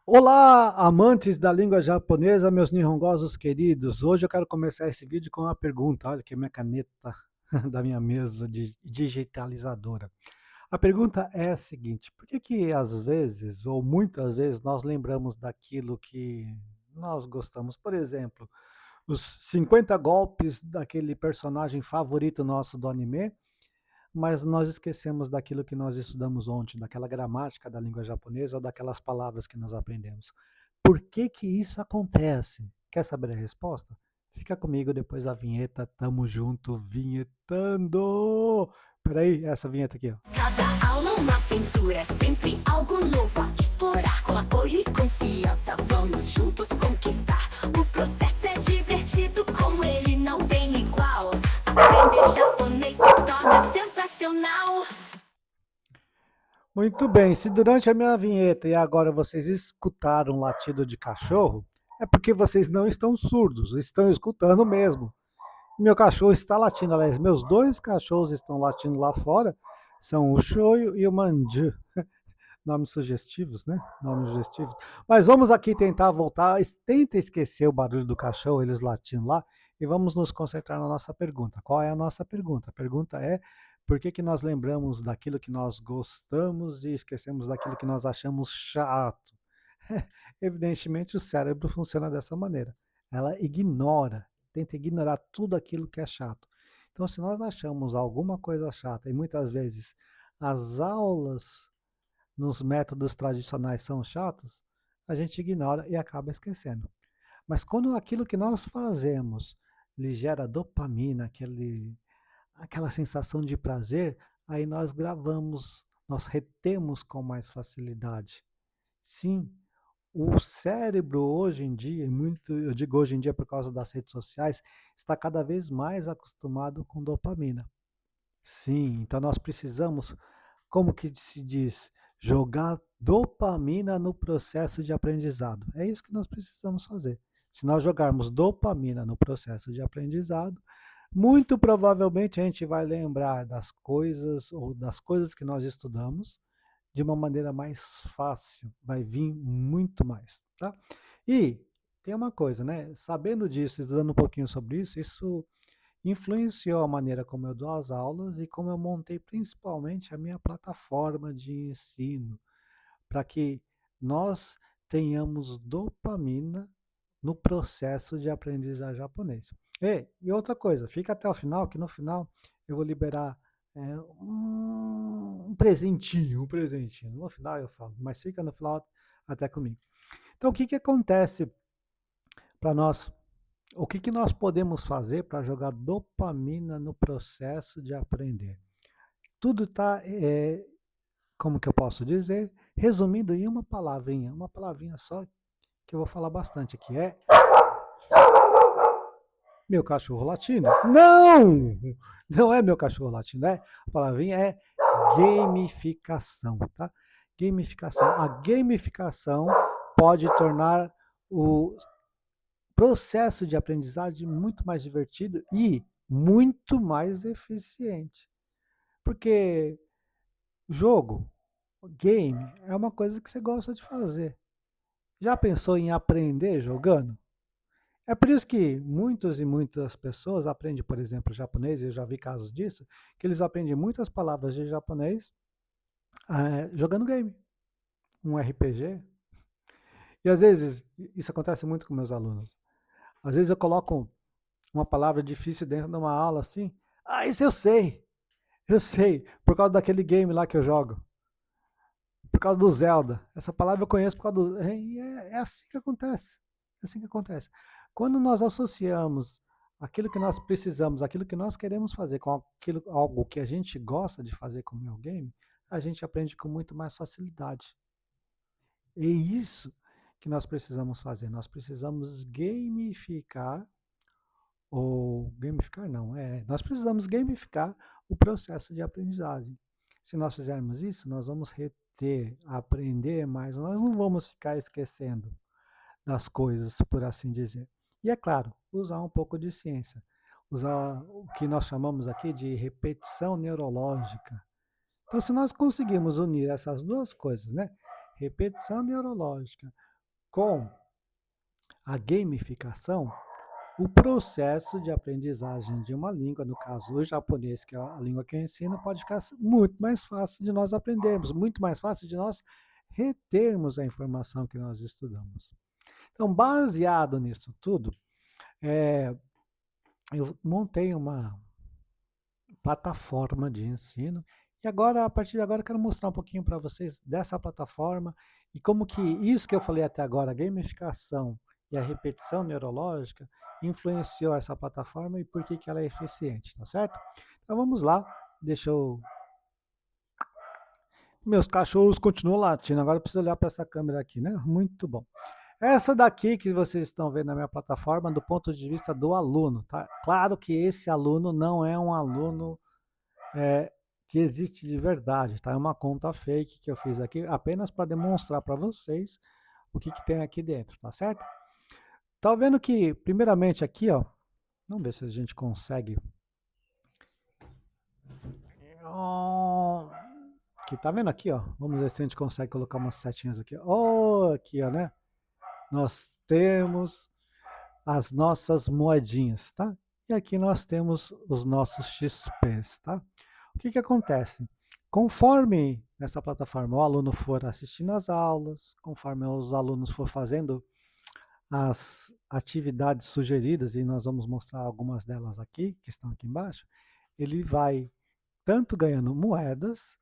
Olá, amantes da língua japonesa, meus nihongosos queridos. Hoje eu quero começar esse vídeo com uma pergunta. Olha que é minha caneta da minha mesa digitalizadora. A pergunta é a seguinte: por que que às vezes, ou muitas vezes, nós lembramos daquilo que nós gostamos? Por exemplo, os 50 golpes daquele personagem favorito nosso do anime, mas nós esquecemos daquilo que nós estudamos ontem, daquela gramática da língua japonesa ou daquelas palavras que nós aprendemos. Por que que isso acontece? Quer saber a resposta? Fica comigo depois da vinheta. Tamo junto, vinhetando. Peraí, essa vinheta aqui, ó. Cada aula uma aventura, sempre algo novo a explorar. Com apoio e confiança, vamos juntos conquistar. O processo é divertido, como ele não tem igual. Aprender japonês se torna sensacional. Muito bem, se durante a minha vinheta e agora vocês escutaram um latido de cachorro, é porque vocês não estão surdos, estão escutando mesmo. Meu cachorro está latindo, aliás, meus dois cachorros estão latindo lá fora, são o Shoyo e o Manju. Nomes sugestivos, né? Nomes sugestivos. Mas vamos aqui tentar voltar, tenta esquecer o barulho do cachorro, eles latindo lá, e vamos nos concentrar na nossa pergunta. Qual é a nossa pergunta? A pergunta é por que que nós lembramos daquilo que nós gostamos e esquecemos daquilo que nós achamos chato? Evidentemente, o cérebro funciona dessa maneira. Ela ignora, tenta ignorar tudo aquilo que é chato. Então, se nós achamos alguma coisa chata, e muitas vezes as aulas nos métodos tradicionais são chatos, a gente ignora e acaba esquecendo. Mas quando aquilo que nós fazemos lhe gera dopamina, aquela sensação de prazer, aí nós gravamos, nós retemos com mais facilidade. Sim, o cérebro hoje em dia, muito, eu digo hoje em dia por causa das redes sociais, está cada vez mais acostumado com dopamina. Sim, então nós precisamos, como que se diz, jogar dopamina no processo de aprendizado. É isso que nós precisamos fazer. Se nós jogarmos dopamina no processo de aprendizado, muito provavelmente a gente vai lembrar das coisas ou das coisas que nós estudamos de uma maneira mais fácil, vai vir muito mais, tá? E tem uma coisa, né? Sabendo disso, estudando um pouquinho sobre isso, isso influenciou a maneira como eu dou as aulas e como eu montei principalmente a minha plataforma de ensino, para que nós tenhamos dopamina no processo de aprendizagem japonês. E outra coisa, fica até o final, que no final eu vou liberar um presentinho, um presentinho. No final eu falo, mas fica no final até comigo. Então, o que, que acontece para nós o que, que nós podemos fazer para jogar dopamina no processo de aprender? Tudo está, como que eu posso dizer, resumido em uma palavrinha só que eu vou falar bastante aqui, é meu cachorro latindo. Não! Não é meu cachorro latindo, a palavrinha é gamificação, tá? Gamificação. A gamificação pode tornar o processo de aprendizagem muito mais divertido e muito mais eficiente. Porque jogo, game, é uma coisa que você gosta de fazer. Já pensou em aprender jogando? É por isso que muitos e muitas pessoas aprendem, por exemplo, japonês, eu já vi casos disso, que eles aprendem muitas palavras de japonês jogando game, um RPG. E às vezes, isso acontece muito com meus alunos. Às vezes eu coloco uma palavra difícil dentro de uma aula assim. Ah, isso eu sei, por causa daquele game lá que eu jogo, por causa do Zelda. Essa palavra eu conheço por causa do. É assim que acontece. É assim que acontece. Quando nós associamos aquilo que nós precisamos, aquilo que nós queremos fazer com aquilo, algo que a gente gosta de fazer como é o game, a gente aprende com muito mais facilidade. E isso que nós precisamos fazer. Nós precisamos gamificar ou gamificar não, nós precisamos gamificar o processo de aprendizagem. Se nós fizermos isso, nós vamos reter, aprender mais, nós não vamos ficar esquecendo das coisas, por assim dizer. E é claro, usar um pouco de ciência, usar o que nós chamamos aqui de repetição neurológica. Então, se nós conseguirmos unir essas duas coisas, né? Repetição neurológica com a gamificação, o processo de aprendizagem de uma língua, no caso o japonês, que é a língua que eu ensino, pode ficar muito mais fácil de nós aprendermos, muito mais fácil de nós retermos a informação que nós estudamos. Então, baseado nisso tudo, eu montei uma plataforma de ensino e agora, a partir de agora, eu quero mostrar um pouquinho para vocês dessa plataforma e como que isso que eu falei até agora, a gamificação e a repetição neurológica, influenciou essa plataforma e por que que ela é eficiente, tá certo? Então vamos lá, deixa eu... Meus cachorros continuam latindo, agora eu preciso olhar para essa câmera aqui, né? Muito bom. Essa daqui que vocês estão vendo na minha plataforma, do ponto de vista do aluno, tá? Claro que esse aluno não é um aluno que existe de verdade, tá? É uma conta fake que eu fiz aqui apenas para demonstrar para vocês o que que tem aqui dentro, tá certo? Tá vendo que, primeiramente aqui, ó, vamos ver se a gente consegue. Aqui, tá vendo aqui, ó? Vamos ver se a gente consegue colocar umas setinhas aqui. Oh, aqui, ó, né? Nós temos as nossas moedinhas, tá? E aqui nós temos os nossos XPs, tá? O que que acontece? Conforme nessa plataforma o aluno for assistindo às aulas, conforme os alunos for fazendo as atividades sugeridas, e nós vamos mostrar algumas delas aqui, que estão aqui embaixo, ele vai tanto ganhando moedas,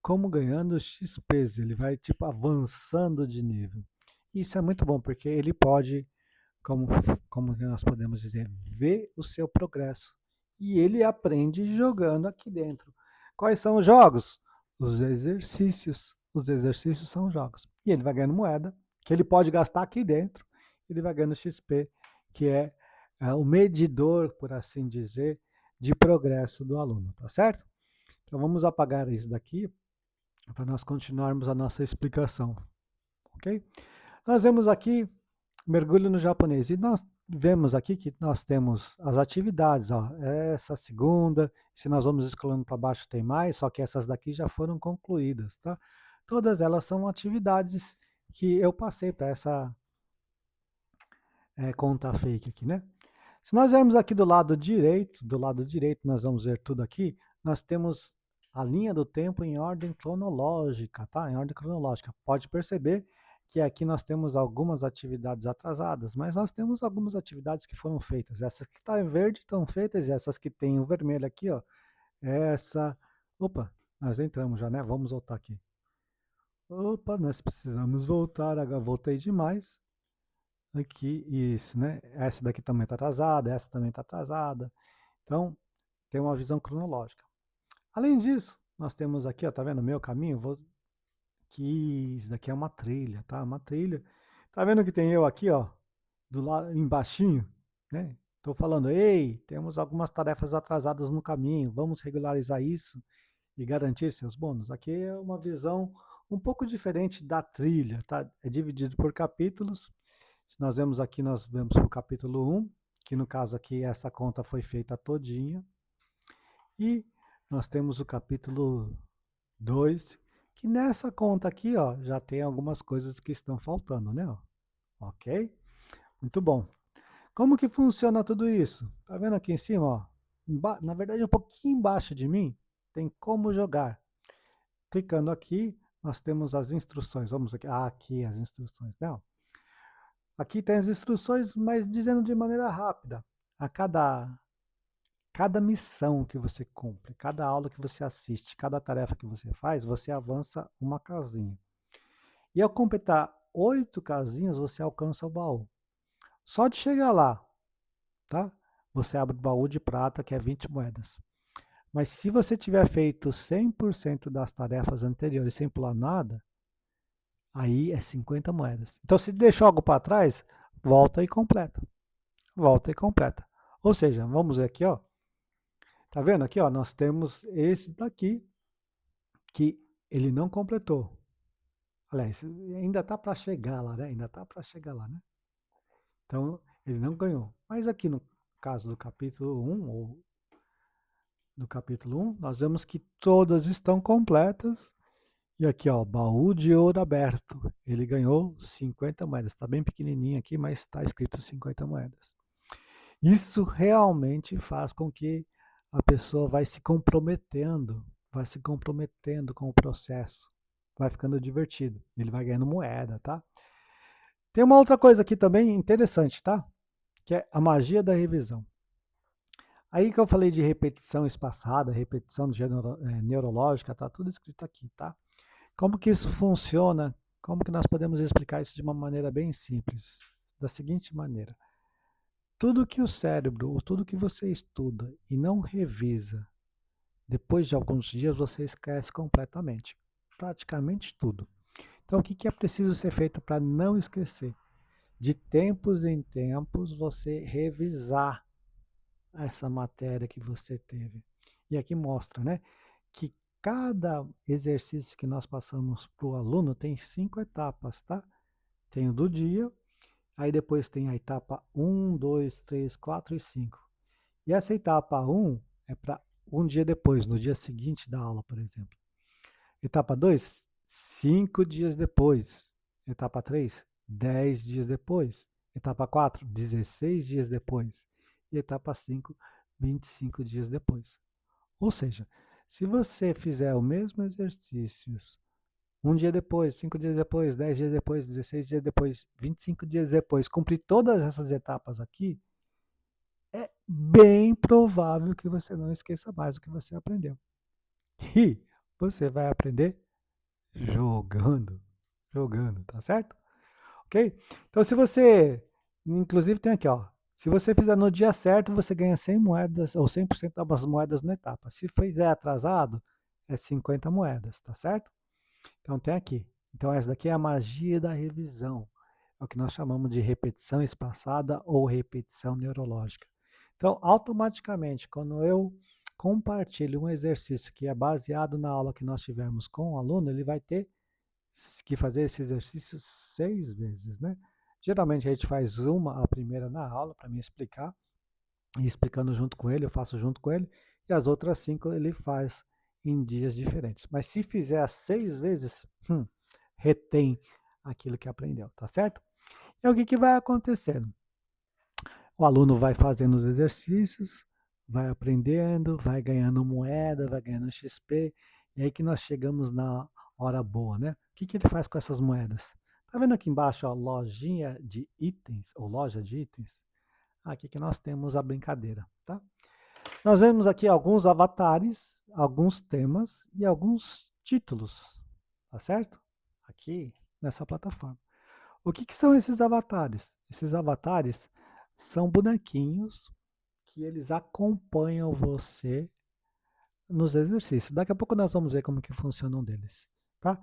como ganhando XPs, ele vai tipo avançando de nível. Isso é muito bom, porque ele pode, como nós podemos dizer, ver o seu progresso. E ele aprende jogando aqui dentro. Quais são os jogos? Os exercícios. Os exercícios são os jogos. E ele vai ganhando moeda, que ele pode gastar aqui dentro. Ele vai ganhando XP, que é o medidor, por assim dizer, de progresso do aluno, tá certo? Então vamos apagar isso daqui para nós continuarmos a nossa explicação, ok? Nós vemos aqui mergulho no japonês e nós vemos aqui que nós temos as atividades, ó, essa segunda, se nós vamos escalando para baixo tem mais, só que essas daqui já foram concluídas, tá? Todas elas são atividades que eu passei para essa conta fake aqui, né? Se nós vermos aqui do lado direito, nós vamos ver tudo aqui, nós temos a linha do tempo em ordem cronológica, tá? Em ordem cronológica. Pode perceber que aqui nós temos algumas atividades atrasadas, mas nós temos algumas atividades que foram feitas. Essas que estão em verde estão feitas, e essas que tem o vermelho aqui, ó. Essa. Opa, nós entramos já, né? Vamos voltar aqui. Opa, nós precisamos voltar. Agora voltei demais. Aqui, isso, né? Essa daqui também está atrasada, essa também está atrasada. Então, tem uma visão cronológica. Além disso, nós temos aqui, ó, tá vendo o meu caminho? Que isso daqui é uma trilha, tá? Uma trilha. Tá vendo que tem eu aqui, ó, do lado embaixinho, né? Tô falando, ei, temos algumas tarefas atrasadas no caminho, vamos regularizar isso e garantir seus bônus. Aqui é uma visão um pouco diferente da trilha, tá? É dividido por capítulos. Se nós vemos aqui, nós vemos para o capítulo 1, que no caso aqui essa conta foi feita todinha. E nós temos o capítulo 2, que nessa conta aqui, ó, já tem algumas coisas que estão faltando, né? Ó. Ok? Muito bom. Como que funciona tudo isso? Tá vendo aqui em cima, ó? Na verdade, um pouquinho embaixo de mim, tem como jogar. Clicando aqui, nós temos as instruções. Vamos aqui, aqui as instruções, né? Aqui tem as instruções, mas dizendo de maneira rápida. A cada missão que você cumpre, cada aula que você assiste, cada tarefa que você faz, você avança uma casinha. E ao completar 8 casinhas, você alcança o baú. Só de chegar lá, tá? Você abre o baú de prata, que é 20 moedas. Mas se você tiver feito 100% das tarefas anteriores sem pular nada, aí é 50 moedas. Então, se deixou algo para trás, volta e completa. Volta e completa. Ou seja, vamos ver aqui, ó. Tá vendo aqui, ó? Nós temos esse daqui que ele não completou. Aliás, ainda tá para chegar lá, né? Ainda tá para chegar lá, né? Então, ele não ganhou. Mas aqui no caso do capítulo 1, ou do capítulo 1, nós vemos que todas estão completas E aqui, ó, baú de ouro aberto. Ele ganhou 50 moedas. Está bem pequenininho aqui, mas está escrito 50 moedas. Isso realmente faz com que a pessoa vai se comprometendo com o processo, vai ficando divertido. Ele vai ganhando moeda, tá? Tem uma outra coisa aqui também interessante, tá? Que é a magia da revisão. Aí que eu falei de repetição espaçada, repetição neurológica, tá tudo escrito aqui, tá? Como que isso funciona? Como que nós podemos explicar isso de uma maneira bem simples? Da seguinte maneira: tudo que o cérebro, ou tudo que você estuda e não revisa, depois de alguns dias você esquece completamente. Praticamente tudo. Então, o que é preciso ser feito para não esquecer? De tempos em tempos, você revisar essa matéria que você teve. E aqui mostra, né, que cada exercício que nós passamos para o aluno tem 5 etapas, tá? Tem o do dia, aí depois tem a etapa um, 2, 3, 4 e 5. E essa etapa um é para um dia depois, no dia seguinte da aula, por exemplo. Etapa 2, 5 dias depois. Etapa 3, 10 dias depois. Etapa 4, 16 dias depois. E etapa 5, 25 dias depois. Ou seja, se você fizer o mesmo exercício um dia depois, 5 dias depois, 10 dias depois, 16 dias depois, 25 dias depois, cumprir todas essas etapas aqui, é bem provável que você não esqueça mais o que você aprendeu. E você vai aprender jogando, jogando, tá certo? Ok? Então, se você, inclusive tem aqui, ó, se você fizer no dia certo, você ganha 100 moedas, ou 100% das moedas na etapa. Se fizer atrasado, é 50 moedas, tá certo? Então, tem aqui. Então, essa daqui é a magia da revisão. É o que nós chamamos de repetição espaçada ou repetição neurológica. Então, automaticamente, quando eu compartilho um exercício que é baseado na aula que nós tivemos com o aluno, ele vai ter que fazer esse exercício 6 vezes, né? Geralmente a gente faz a primeira na aula para me explicar, e explicando junto com ele, eu faço junto com ele, e as outras 5 ele faz em dias diferentes. Mas se fizer as 6 vezes, retém aquilo que aprendeu, tá certo? E o que vai acontecendo? O aluno vai fazendo os exercícios, vai aprendendo, vai ganhando moeda, vai ganhando XP, e aí que nós chegamos na hora boa, né? O que ele faz com essas moedas? Tá vendo aqui embaixo, ó, lojinha de itens, ou loja de itens? Aqui que nós temos a brincadeira, tá? Nós vemos aqui alguns avatares, alguns temas e alguns títulos, tá certo? Aqui nessa plataforma. O que são esses avatares? Esses avatares são bonequinhos que eles acompanham você nos exercícios. Daqui a pouco nós vamos ver como que funcionam deles, tá?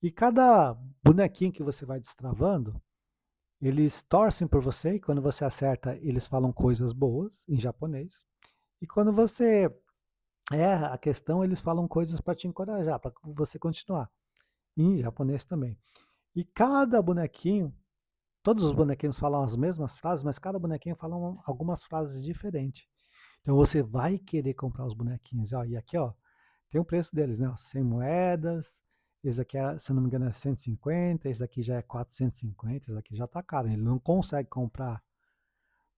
E cada bonequinho que você vai destravando, eles torcem por você e quando você acerta, eles falam coisas boas em japonês. E quando você erra a questão, eles falam coisas para te encorajar, para você continuar. Em japonês também. E cada bonequinho, todos os bonequinhos falam as mesmas frases, mas cada bonequinho fala algumas frases diferentes. Então você vai querer comprar os bonequinhos. Ó, e aqui, ó, tem o preço deles, né? 100 moedas. Esse aqui, se eu não me engano, é 150. Esse aqui já é 450. Esse aqui já tá caro. Ele não consegue comprar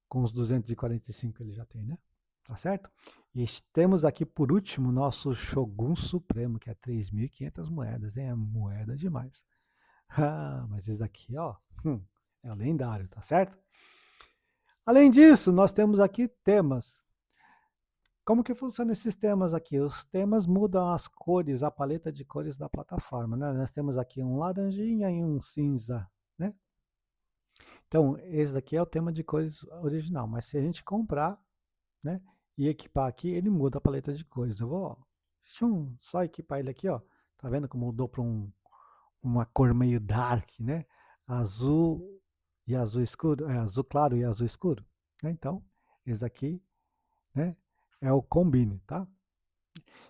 com os 245 que ele já tem, né? Tá certo? E temos aqui, por último, nosso Shogun Supremo, que é 3.500 moedas, hein? É moeda demais. Ah, mas esse daqui, ó, é lendário, tá certo? Além disso, nós temos aqui temas. Como que funcionam esses temas aqui? Os temas mudam as cores, a paleta de cores da plataforma, né? Nós temos aqui um laranjinha e um cinza, né? Então, esse daqui é o tema de cores original, mas se a gente comprar, né, e equipar aqui, ele muda a paleta de cores. Eu vou, ó, só equipar ele aqui, ó. Tá vendo como mudou para uma cor meio dark, né? Azul e azul escuro, azul claro e azul escuro, né? Então, esse aqui, né, é o combine, tá?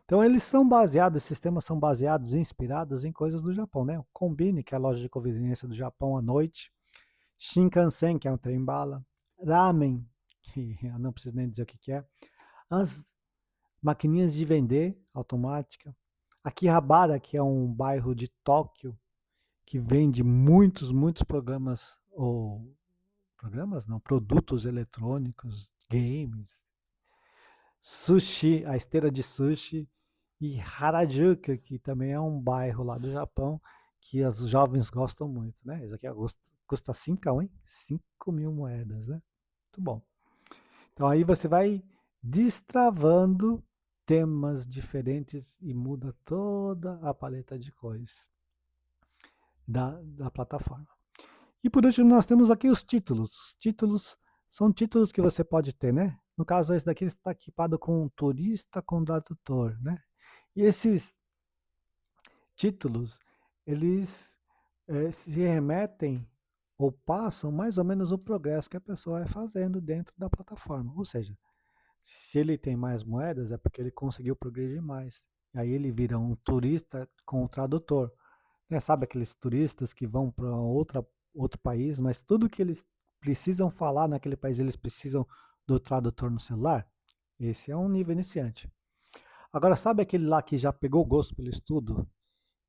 Então eles são baseados, esses sistemas são baseados, inspirados em coisas do Japão, né? O Combine, que é a loja de conveniência do Japão à noite, Shinkansen, que é um trem-bala, Ramen, que eu não preciso nem dizer o que é, as maquininhas de vender automática, Akihabara, que é um bairro de Tóquio, que vende muitos programas, ou programas não, produtos eletrônicos, games, sushi, a esteira de sushi, e Harajuku, que também é um bairro lá do Japão, que os jovens gostam muito, né? Isso aqui custa 5, hein? 5.000 moedas, né? Muito bom. Então aí você vai destravando temas diferentes e muda toda a paleta de cores da plataforma. E por último, nós temos aqui os títulos. Os títulos são títulos que você pode ter, né? No caso, esse daqui está equipado com um turista com tradutor, né? E esses títulos, eles se remetem ou passam mais ou menos o progresso que a pessoa vai fazendo dentro da plataforma. Ou seja, se ele tem mais moedas, é porque ele conseguiu progredir mais. E aí ele vira um turista com um tradutor. Né? Sabe aqueles turistas que vão para outro país, mas tudo que eles precisam falar naquele país, eles precisam do tradutor no celular? Esse é um nível iniciante. Agora, sabe aquele lá que já pegou gosto pelo estudo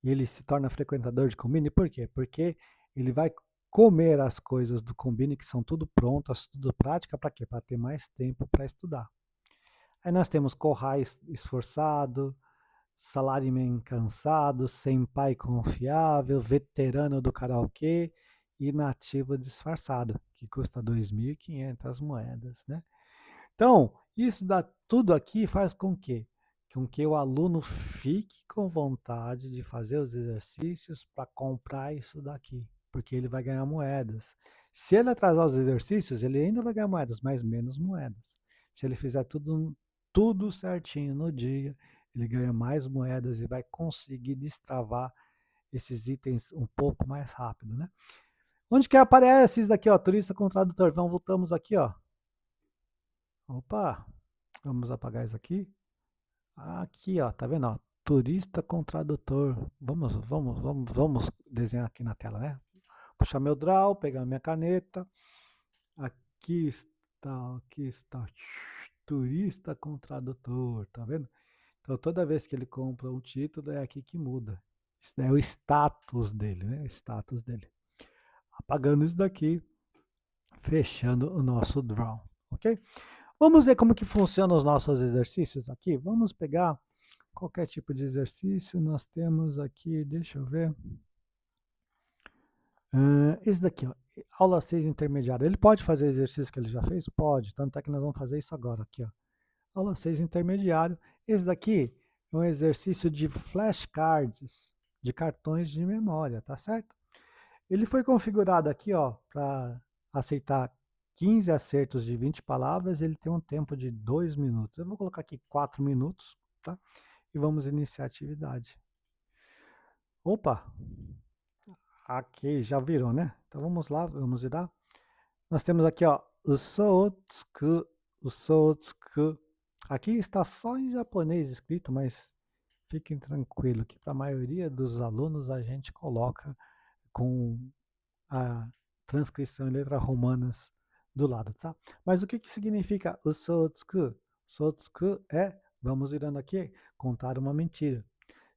e ele se torna frequentador de Combine? Por quê? Porque ele vai comer as coisas do Combine, que são tudo prontas, tudo prática, para quê? Para ter mais tempo para estudar. Aí nós temos Kohai esforçado, Salaryman cansado, senpai confiável, veterano do karaokê e nativo disfarçado, que custa 2.500 moedas, né? Então, isso dá tudo aqui faz com que o aluno fique com vontade de fazer os exercícios para comprar isso daqui, porque ele vai ganhar moedas. Se ele atrasar os exercícios, ele ainda vai ganhar moedas, mas menos moedas. Se ele fizer tudo certinho no dia, ele ganha mais moedas e vai conseguir destravar esses itens um pouco mais rápido, né? Onde que aparece isso daqui, ó? Turista com tradutor. Então, voltamos aqui, ó. Opa, vamos apagar isso aqui. Aqui, ó, tá vendo? Ó, turista com tradutor. Vamos desenhar aqui na tela, né? Puxar meu draw, pegar minha caneta. Aqui está. Turista com tradutor, tá vendo? Então, toda vez que ele compra um título, é aqui que muda. Isso daí é o status dele, né? O status dele. Apagando isso daqui, fechando o nosso draw, ok? Vamos ver como que funcionam os nossos exercícios aqui. Vamos pegar qualquer tipo de exercício. Nós temos aqui, deixa eu ver. Esse daqui, ó, aula 6 intermediária. Ele pode fazer exercício que ele já fez? Pode. Tanto é que nós vamos fazer isso agora aqui, ó. Aula 6 intermediário. Esse daqui é um exercício de flashcards, de cartões de memória, tá certo? Ele foi configurado aqui, ó, para aceitar 15 acertos de 20 palavras. Ele tem um tempo de 2 minutos. Eu vou colocar aqui 4 minutos, tá? E vamos iniciar a atividade. Opa! Aqui já virou, né? Então vamos lá, vamos virar. Nós temos aqui, ó, o Sootsuku, o Sootsuku. Aqui está só em japonês escrito, mas fiquem tranquilos que para a maioria dos alunos a gente coloca com a transcrição em letras romanas do lado, tá? Mas o que significa o Sootsuku? Sootsuku é, vamos virando aqui, contar uma mentira.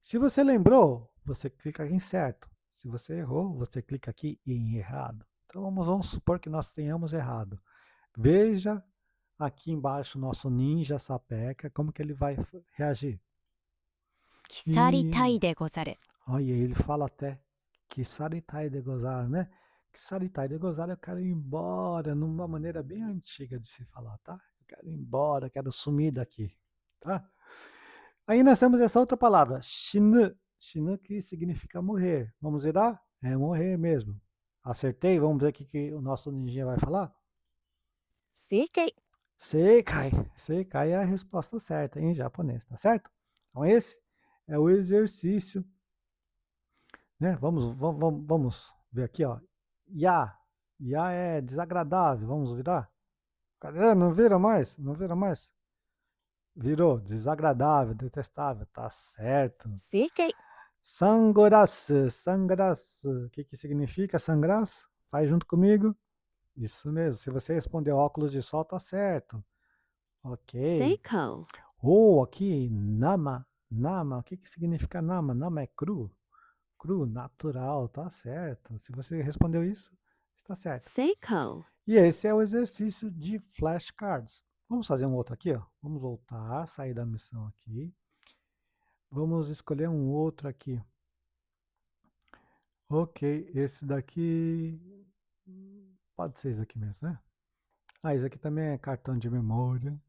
Se você lembrou, você clica aqui em certo. Se você errou, você clica aqui em errado. Então vamos supor que nós tenhamos errado. Veja aqui embaixo o nosso ninja sapeca, como que ele vai reagir. 腐りたいでござる。 Olha, ele fala até que saritai de gozar, né? Que saritai de gozar, eu quero ir embora, numa maneira bem antiga de se falar, tá? Eu quero ir embora, quero sumir daqui, tá? Aí nós temos essa outra palavra, shinu. Shinu que significa morrer. Vamos virar? É morrer mesmo. Acertei? Vamos ver o que o nosso ninjinha vai falar? 正解。 Seikai. Seikai é a resposta certa em japonês, tá certo? Então esse é o exercício, né? Vamos ver aqui, ó. Ya. Ya é desagradável. Vamos virar? Cadê? Não vira mais? Não vira mais? Virou. Desagradável, detestável. Tá certo. 正解。 Sangurasu. Sangurasu. O que significa sangurasu? Faz junto comigo. Isso mesmo. Se você responder óculos de sol, tá certo. Ok. セイカオ。 Ou aqui, nama. Nama, o que que significa nama? Nama é cru? Cru, natural, tá certo. Se você respondeu isso, está certo. 成功 E esse é o exercício de flashcards. Vamos fazer um outro aqui, ó. Vamos voltar, sair da missão aqui. Vamos escolher um outro aqui. Ok, esse daqui pode ser esse aqui mesmo, né? Ah, esse aqui também é cartão de memória.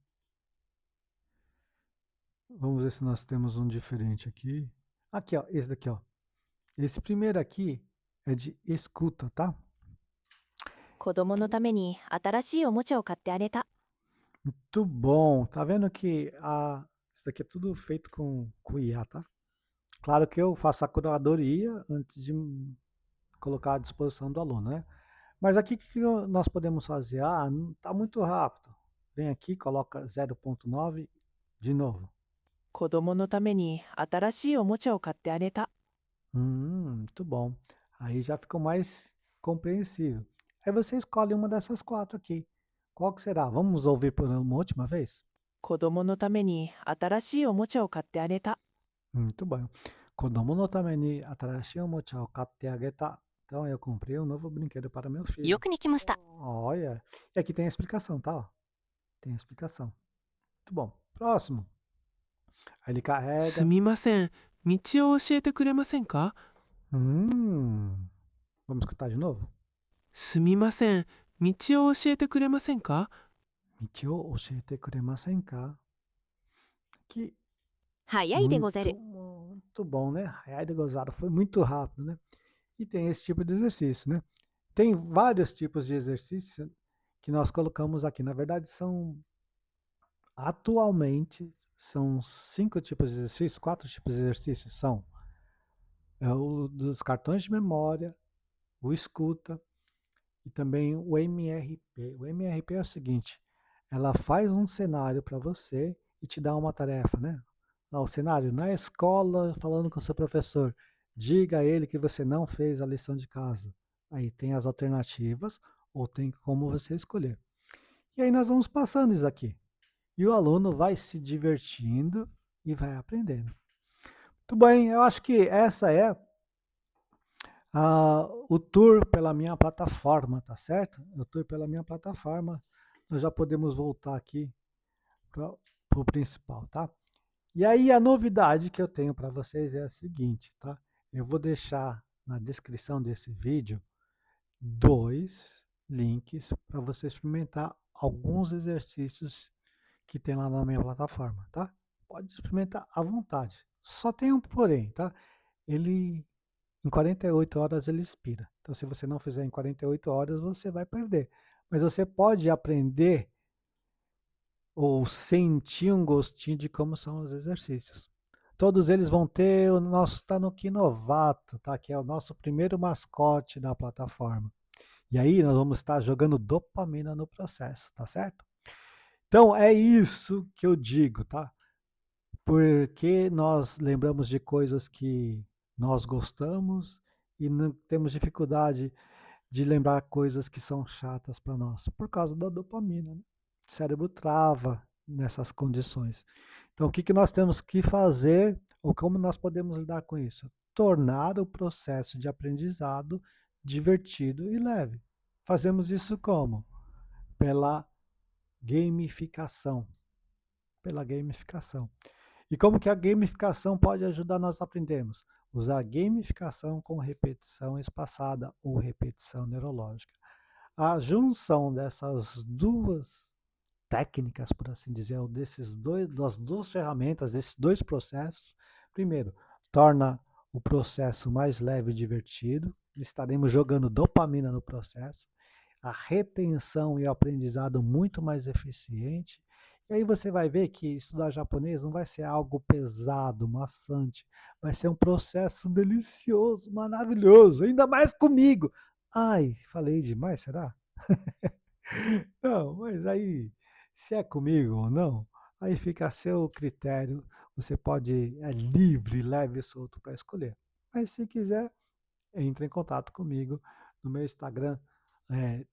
Vamos ver se nós temos um diferente aqui. Aqui, ó, esse daqui, ó. Esse primeiro aqui é de escuta, tá? 子供のために新しいおもちゃを買ってあげた Muito bom. Tá vendo que isso daqui é tudo feito com IA, tá? Claro que eu faço a curadoria antes de colocar à disposição do aluno, né? Mas aqui o que nós podemos fazer? Ah, tá muito rápido. Vem aqui, coloca 0.9 de novo. 子供のために新しいおもちゃを買ってあげた。 Muito bom. Aí já ficou mais compreensível. Aí você escolhe uma dessas quatro aqui. Qual que será? Vamos ouvir por uma última vez? 子供のために新しいおもちゃを買ってあげた。 Muito bom. Kodomo no tame ni atarashii omocha o katte ageta. Então eu comprei um novo brinquedo para meu filho. よくできました Olha. E aqui tem a explicação, tá? Ó. Tem a explicação. Muito bom. Próximo. Aí ele す carrega. みません。道を教えてくれませんか？ Vamos escutar de novo? すみません。道を教えてくれませんか？ Michi o oshiete kuremasen ka? Que 早いでござる muito bom, né? Ai de gozado. Foi muito rápido, né? E tem esse tipo de exercício, né? Tem vários tipos de exercício que nós colocamos aqui. Na verdade, atualmente, são 5 tipos de exercício, 4 tipos de exercício. São o dos cartões de memória, o escuta e também o MRP. O MRP é o seguinte, ela faz um cenário para você e te dá uma tarefa, né? Lá, o cenário, na escola, falando com o seu professor, diga a ele que você não fez a lição de casa. Aí tem as alternativas ou tem como você escolher. E aí nós vamos passando isso aqui. E o aluno vai se divertindo e vai aprendendo. Muito bem, eu acho que essa é o tour pela minha plataforma, tá certo? O tour pela minha plataforma. Nós já podemos voltar aqui para o principal, tá? E aí a novidade que eu tenho para vocês é a seguinte, tá? Eu vou deixar na descrição desse vídeo 2 links para você experimentar alguns exercícios que tem lá na minha plataforma, tá? Pode experimentar à vontade. Só tem um porém, tá? Ele, em 48 horas, ele expira. Então, se você não fizer em 48 horas, você vai perder. Mas você pode aprender ou sentir um gostinho de como são os exercícios. Todos eles vão ter o nosso Tanuki Novato, tá? Que é o nosso primeiro mascote da plataforma. E aí nós vamos estar jogando dopamina no processo, tá certo? Então é isso que eu digo, tá? Porque nós lembramos de coisas que nós gostamos e não temos dificuldade de lembrar coisas que são chatas para nós, por causa da dopamina, né? O cérebro trava nessas condições. Então, o que nós temos que fazer, ou como nós podemos lidar com isso? Tornar o processo de aprendizado divertido e leve. Fazemos isso como? Pela gamificação. Pela gamificação. E como que a gamificação pode ajudar nós a aprendermos? Usar gamificação com repetição espaçada ou repetição neurológica. A junção dessas duas técnicas, por assim dizer, ou das duas ferramentas, desses dois processos, primeiro, torna o processo mais leve e divertido, estaremos jogando dopamina no processo, a retenção e o aprendizado muito mais eficiente. E aí você vai ver que estudar japonês não vai ser algo pesado, maçante, vai ser um processo delicioso, maravilhoso, ainda mais comigo. Ai, falei demais, será? Não, mas aí, se é comigo ou não, aí fica a seu critério. Você pode, é livre, leve e solto para escolher. Mas se quiser, entre em contato comigo no meu Instagram,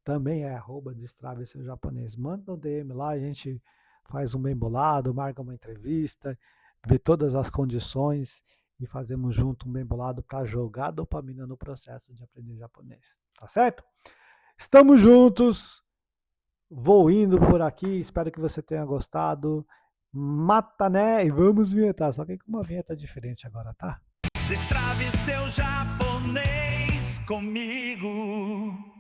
também é @destrave seu japonês. Manda um DM lá, a gente faz um bem bolado, marca uma entrevista, ver todas as condições e fazemos junto um bem bolado para jogar dopamina no processo de aprender japonês. Tá certo? Estamos juntos. Vou indo por aqui. Espero que você tenha gostado. Mata, né? E vamos vinhetar. Só que com uma vinheta diferente agora, tá? Destrave seu japonês comigo.